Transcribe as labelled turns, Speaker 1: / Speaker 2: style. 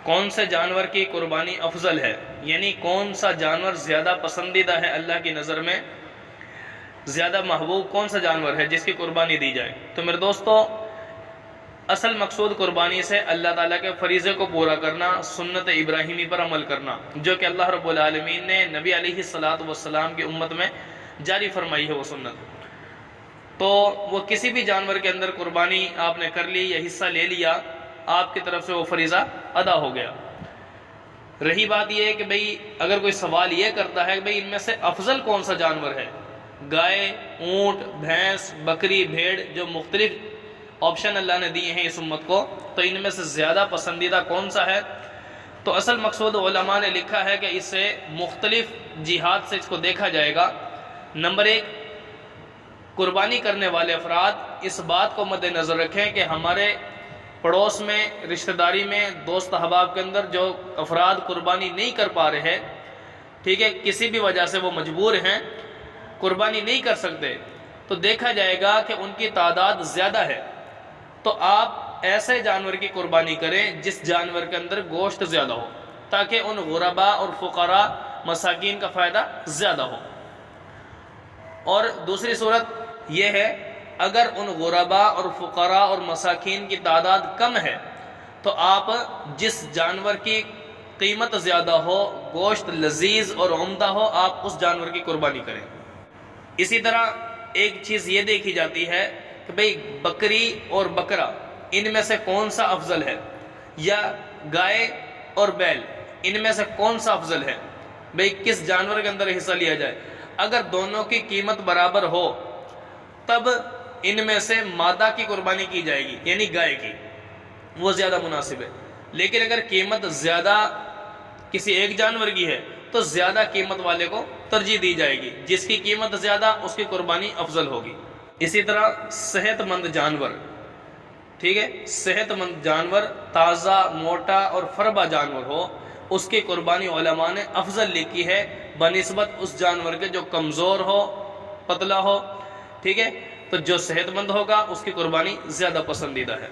Speaker 1: کون سے جانور کی قربانی افضل ہے، یعنی کون سا جانور زیادہ پسندیدہ ہے اللہ کی نظر میں، زیادہ محبوب کون سا جانور ہے جس کی قربانی دی جائے۔ تو میرے دوستو، اصل مقصود قربانی سے اللہ تعالیٰ کے فریضے کو پورا کرنا، سنت ابراہیمی پر عمل کرنا، جو کہ اللہ رب العالمین نے نبی علیہ الصلاۃ والسلام کی امت میں جاری فرمائی ہے وہ سنت۔ تو وہ کسی بھی جانور کے اندر قربانی آپ نے کر لی یا حصہ لے لیا، آپ کی طرف سے وہ فریضہ ادا ہو گیا۔ رہی بات یہ ہے کہ بھئی اگر کوئی سوال یہ کرتا ہے کہ بھئی ان میں سے افضل کون سا جانور ہے، گائے، اونٹ، بھینس، بکری، بھیڑ، جو مختلف آپشن اللہ نے دیے ہیں اس امت کو، تو ان میں سے زیادہ پسندیدہ کون سا ہے؟ تو اصل مقصود علماء نے لکھا ہے کہ اس سے مختلف جہات سے اس کو دیکھا جائے گا۔ نمبر ایک، قربانی کرنے والے افراد اس بات کو مد نظر رکھیں کہ ہمارے پڑوس میں، رشتہ داری میں، دوست احباب کے اندر جو افراد قربانی نہیں کر پا رہے ہیں، ٹھیک ہے، کسی بھی وجہ سے وہ مجبور ہیں، قربانی نہیں کر سکتے، تو دیکھا جائے گا کہ ان کی تعداد زیادہ ہے، تو آپ ایسے جانور کی قربانی کریں جس جانور کے اندر گوشت زیادہ ہو، تاکہ ان غرباء اور فقراء مساکین کا فائدہ زیادہ ہو۔ اور دوسری صورت یہ ہے، اگر ان غرباء اور فقراء اور مساکین کی تعداد کم ہے تو آپ جس جانور کی قیمت زیادہ ہو، گوشت لذیذ اور عمدہ ہو، آپ اس جانور کی قربانی کریں۔ اسی طرح ایک چیز یہ دیکھی جاتی ہے کہ بھئی بکری اور بکرا ان میں سے کون سا افضل ہے، یا گائے اور بیل ان میں سے کون سا افضل ہے، بھئی کس جانور کے اندر حصہ لیا جائے۔ اگر دونوں کی قیمت برابر ہو تب ان میں سے مادہ کی قربانی کی جائے گی، یعنی گائے کی، وہ زیادہ مناسب ہے۔ لیکن اگر قیمت زیادہ کسی ایک جانور کی ہے تو زیادہ قیمت والے کو ترجیح دی جائے گی، جس کی قیمت زیادہ اس کی قربانی افضل ہوگی۔ اسی طرح صحت مند جانور، ٹھیک ہے، صحت مند جانور، تازہ، موٹا اور فربا جانور ہو، اس کی قربانی علماء نے افضل لکھی ہے بنسبت اس جانور کے جو کمزور ہو، پتلا ہو، ٹھیک ہے، تو جو صحت مند ہوگا اس کی قربانی زیادہ پسندیدہ ہے۔